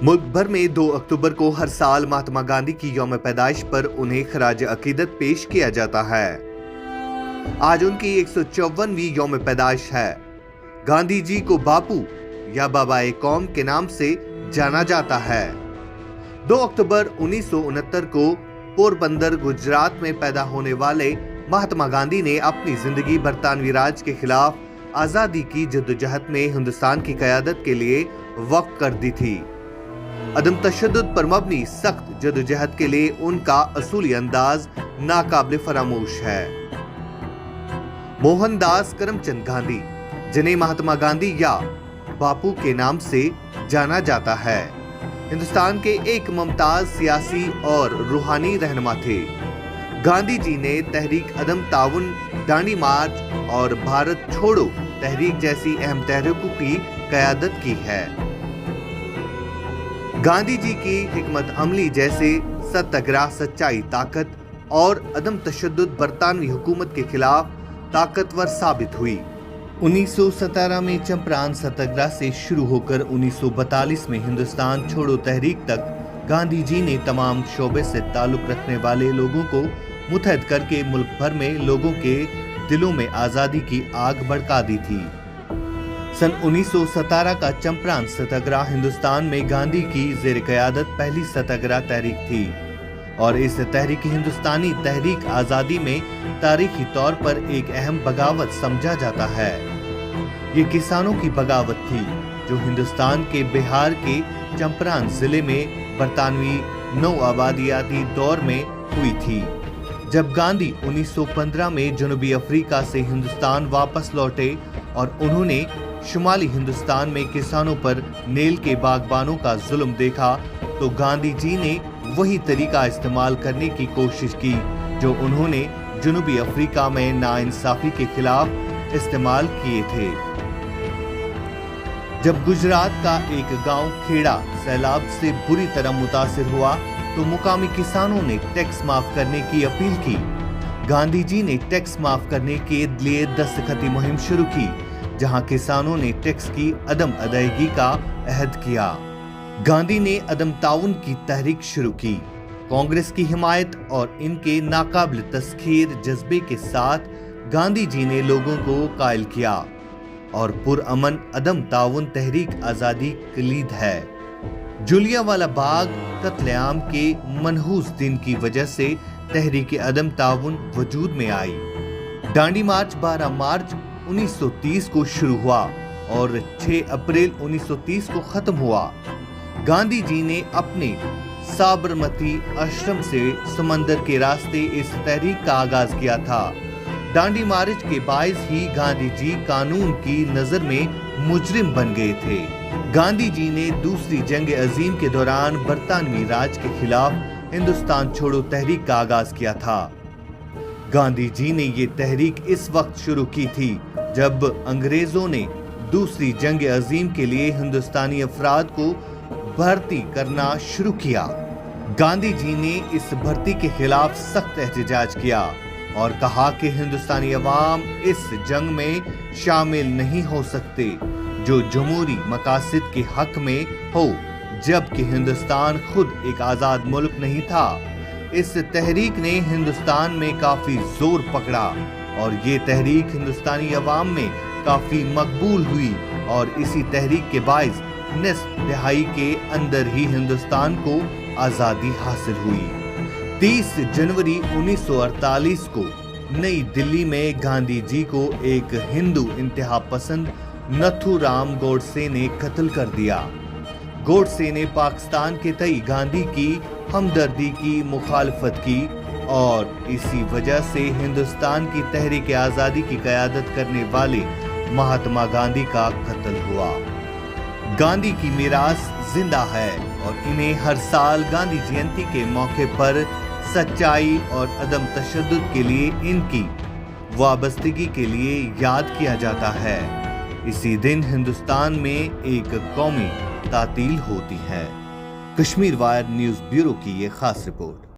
मुल्क भर में 2 अक्टूबर को हर साल महात्मा गांधी की यौम पैदाइश पर उन्हें खराज अकीदत पेश किया जाता है। आज उनकी 154वीं यौम पैदाइश है। गांधी जी को बापू या बाबाए कौम के नाम से जाना जाता है। 2 अक्टूबर 1969 को पोरबंदर गुजरात में पैदा होने वाले महात्मा गांधी ने अपनी जिंदगी बरतानवी राज के खिलाफ आजादी की जद्दोजहद में हिंदुस्तान की क़यादत के लिए वक्फ कर दी थी। अदम तशद्दुद पर मबनी सख्त जद्दोजहद के लिए उनका असूली अंदाज नाकाबिल फरामोश है। मोहनदास करमचंद गांधी, जिन्हें महात्मा गांधी या बापू के नाम से जाना जाता है, हिंदुस्तान के एक मुमताज सियासी और रूहानी रहनुमा थे। गांधी जी ने तहरीक अदम ताउन, दांडी मार्च और भारत छोड़ो तहरीक जैसी अहम तहरीकों की क़यादत की है। गांधी जी की हिकमत अमली जैसे सत्याग्रह सच्चाई, ताकत और अदम तशद्दुद बरतानवी हुकूमत के खिलाफ ताकतवर साबित हुई। 1917 में चंपारण सत्याग्रह से शुरू होकर 1942 में हिंदुस्तान छोड़ो तहरीक तक गांधी जी ने तमाम शोबे से ताल्लुक रखने वाले लोगों को मुत्तहद करके मुल्क भर में लोगों के दिलों में आज़ादी की आग भड़का दी थी। सन 1917 का चंपारण सत्याग्रह हिंदुस्तान में गांधी की ज़ेर क़यादत पहली सत्याग्रह तहरीक थी और इस तहरीक हिंदुस्तानी तहरीक आज़ादी में तारीखी तौर पर एक अहम बगावत समझा जाता है। ये किसानों की बगावत थी जो हिंदुस्तान के बिहार के चंपारण जिले में बरतानवी नौआबादियाती दौर में हुई थी। जब गांधी 1915 में जनूबी अफ्रीका से हिंदुस्तान वापस लौटे और उन्होंने शुमाली हिंदुस्तान में किसानों पर नील के बागबानों का जुल्म देखा, तो गांधी जी ने वही तरीका इस्तेमाल करने की कोशिश की जो उन्होंने जनूबी अफ्रीका में नाइंसाफी के खिलाफ इस्तेमाल किए थे। जब गुजरात का एक गांव खेड़ा सैलाब से बुरी तरह मुतासिर हुआ तो मुकामी किसानों ने टैक्स माफ करने की अपील की। गांधी जी ने टैक्स माफ करने के लिए दस्तखती मुहिम शुरू की, जहां किसानों ने टैक्स की अदम अदायगी का अहद किया। गांधी ने अदम ताउन की तहरीक शुरू की। कांग्रेस की हिमायत और इनके नाकाबिल तस्खीर जज्बे के साथ गांधी जी ने लोगों को कायल किया और पुरअमन अदम ताउन तहरीक आज़ादी कलीद है। जलियांवाला बाग कत्लेआम के मनहूस दिन की वजह से तहरीक अदम ताउन वजूद में आई। दांडी मार्च 12 मार्च 1930 को शुरू हुआ और 6 अप्रैल 1930 को खत्म हुआ। गांधी जी ने अपने साबरमती आश्रम से समंदर के रास्ते इस तहरीक का आगाज किया था। दांडी मार्च के बायस ही गांधी जी कानून की नजर में मुजरिम बन गए थे। गांधी जी ने दूसरी जंग अजीम के दौरान बरतानवी राज के खिलाफ हिंदुस्तान छोड़ो तहरीक का आगाज किया था। गांधी जी ने ये तहरीक इस वक्त शुरू की थी जब अंग्रेजों ने दूसरी जंग अजीम के लिए हिंदुस्तानी अफराद को भर्ती करना शुरू किया। गांधी जी ने इस भर्ती के खिलाफ सख्त एहतजाज किया और कहा कि हिंदुस्तानी अवाम इस जंग में शामिल नहीं हो सकते जो जमहूरी मकासद के हक में हो, जबकि हिंदुस्तान खुद एक आज़ाद मुल्क नहीं था। इस तहरीक ने हिंदुस्तान में काफी जोर पकड़ा और ये तहरीक हिंदुस्तानी अवाम में काफी मकबूल हुई और इसी तहरीक के बायस निस्फ दहाई के अंदर ही हिंदुस्तान को आज़ादी हासिल हुई। 30 जनवरी 1948 को नई दिल्ली में गांधी जी को एक हिंदू इंतहा पसंद नथुराम गोडसे ने कत्ल कर दिया। गोडसे ने पाकिस्तान के तई गांधी की हमदर्दी की मुखालफत की और इसी वजह से हिंदुस्तान की तहरीक आज़ादी की क़यादत करने वाले महात्मा गांधी का कत्ल हुआ। गांधी की मीरास जिंदा है और इन्हें हर साल गांधी जयंती के मौके पर सच्चाई और अदम तशद्दुद के लिए इनकी वाबस्तगी के लिए याद किया जाता है। इसी दिन हिंदुस्तान में एक कौमी तातील होती है। कश्मीर वायर न्यूज़ ब्यूरो की ये खास रिपोर्ट।